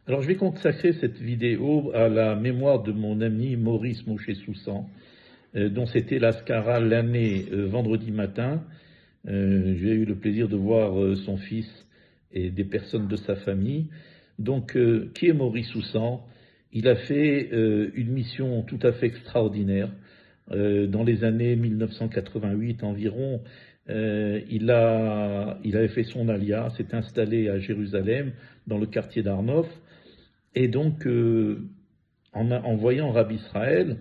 Alors, je vais consacrer cette vidéo à la mémoire de mon ami Maurice Moshe Soussan, dont c'était l'Ascara l'année vendredi matin. J'ai eu le plaisir de voir son fils et des personnes de sa famille. Donc, qui est Maurice Soussan? Il a fait une mission tout à fait extraordinaire. Dans les années 1988 environ, il avait fait son alia, s'est installé à Jérusalem, dans le quartier d'Arnof. Et donc, en voyant Rabbi Israël,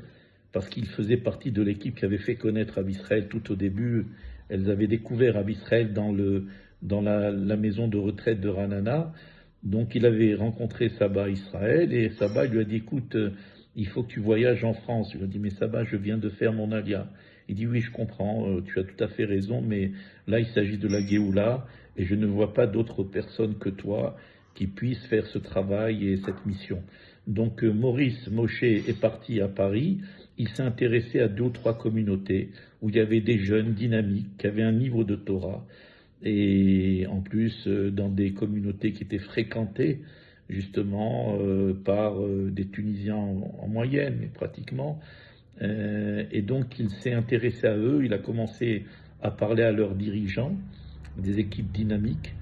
parce qu'il faisait partie de l'équipe qui avait fait connaître Rabbi Israël tout au début, elles avaient découvert Rabbi Israël dans la maison de retraite de Ranana. Donc il avait rencontré Saba Israël et Saba lui a dit, écoute, il faut que tu voyages en France. Il lui a dit, mais Saba, je viens de faire mon alia. Il dit, oui, je comprends, tu as tout à fait raison, mais là, il s'agit de la Géoula et je ne vois pas d'autres personnes que toi qui puissent faire ce travail et cette mission. Donc Maurice Moshe est parti à Paris. Il s'est intéressé à 2 ou 3 communautés où il y avait des jeunes dynamiques qui avaient un niveau de Torah. Et en plus, dans des communautés qui étaient fréquentées justement par des Tunisiens en moyenne, mais pratiquement. Et donc il s'est intéressé à eux, il a commencé à parler à leurs dirigeants, des équipes dynamiques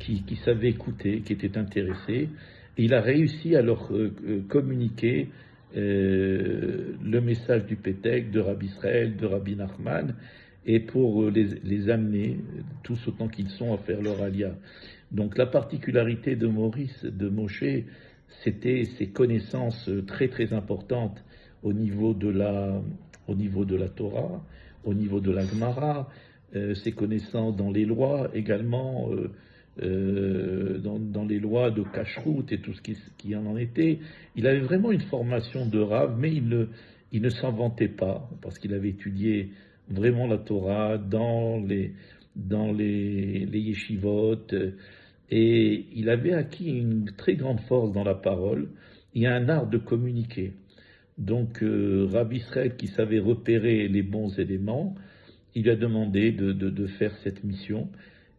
qui savaient écouter, qui étaient intéressés. Et il a réussi à leur communiquer le message du Pétek, de Rabbi Israël, de Rabbi Nachman, et pour les amener, tous autant qu'ils sont, à faire leur alia. Donc la particularité de Maurice, de Moshe, c'était ses connaissances très très importantes au niveau de la Torah, au niveau de la Gemara, ses connaissances dans les lois également, dans les lois de Kashrut et tout ce qui en était. Il avait vraiment une formation de Rav, mais il ne s'en vantait pas, parce qu'il avait étudié vraiment la Torah dans les yeshivot, et il avait acquis une très grande force dans la parole et un art de communiquer. Donc Rabbi Israël, qui savait repérer les bons éléments, il lui a demandé de faire cette mission.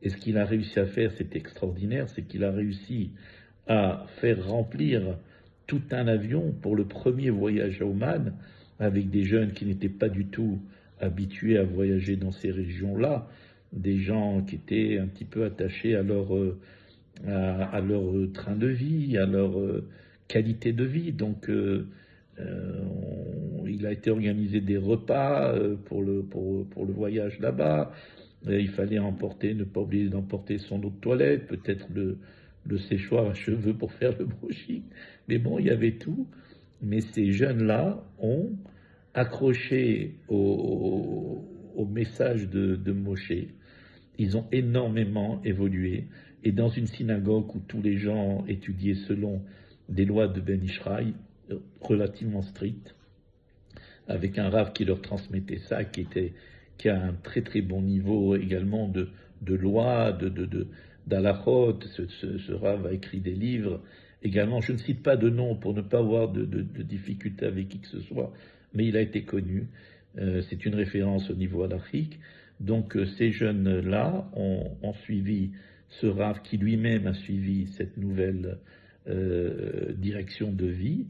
Et ce qu'il a réussi à faire, c'est extraordinaire, c'est qu'il a réussi à faire remplir tout un avion pour le premier voyage à Oman, avec des jeunes qui n'étaient pas du tout habitués à voyager dans ces régions-là, des gens qui étaient un petit peu attachés à leur train de vie, à leur qualité de vie. Donc il a été organisé des repas pour le voyage là-bas. Il fallait ne pas oublier d'emporter son eau de toilette, peut-être le séchoir à cheveux pour faire le brushing. Mais bon, il y avait tout. Mais ces jeunes-là ont accroché au message de Moshe. Ils ont énormément évolué. Et dans une synagogue où tous les gens étudiaient selon des lois de Ben Ishraï, relativement strictes, avec un rav qui leur transmettait ça, qui a un très très bon niveau également de loi, d'alachot. Ce rav a écrit des livres également. Je ne cite pas de nom pour ne pas avoir de difficulté avec qui que ce soit, mais il a été connu. C'est une référence au niveau halachique. Donc ces jeunes-là ont suivi ce rav qui lui-même a suivi cette nouvelle direction de vie.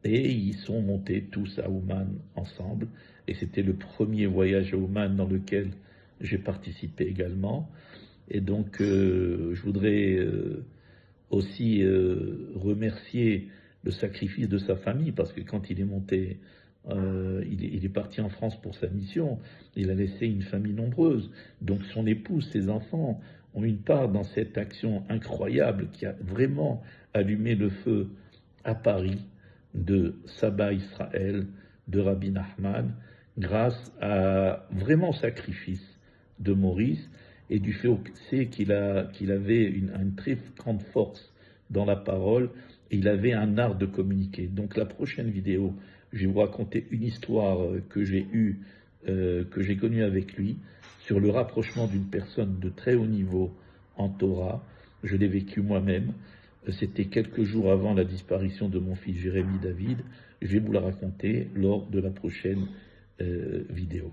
Et ils sont montés tous à Ouman ensemble. Et c'était le premier voyage à Ouman dans lequel j'ai participé également. Et donc, je voudrais aussi remercier le sacrifice de sa famille, parce que quand il est monté, il est parti en France pour sa mission. Il a laissé une famille nombreuse. Donc son épouse, ses enfants ont une part dans cette action incroyable qui a vraiment allumé le feu à Paris, de Saba Israël, de Rabbi Nachman, grâce à vraiment sacrifice de Maurice et du fait qu'il avait une très grande force dans la parole et il avait un art de communiquer. Donc la prochaine vidéo, je vais vous raconter une histoire que j'ai connue avec lui, sur le rapprochement d'une personne de très haut niveau en Torah. Je l'ai vécu moi-même. C'était quelques jours avant la disparition de mon fils Jérémy David. Je vais vous la raconter lors de la prochaine vidéo.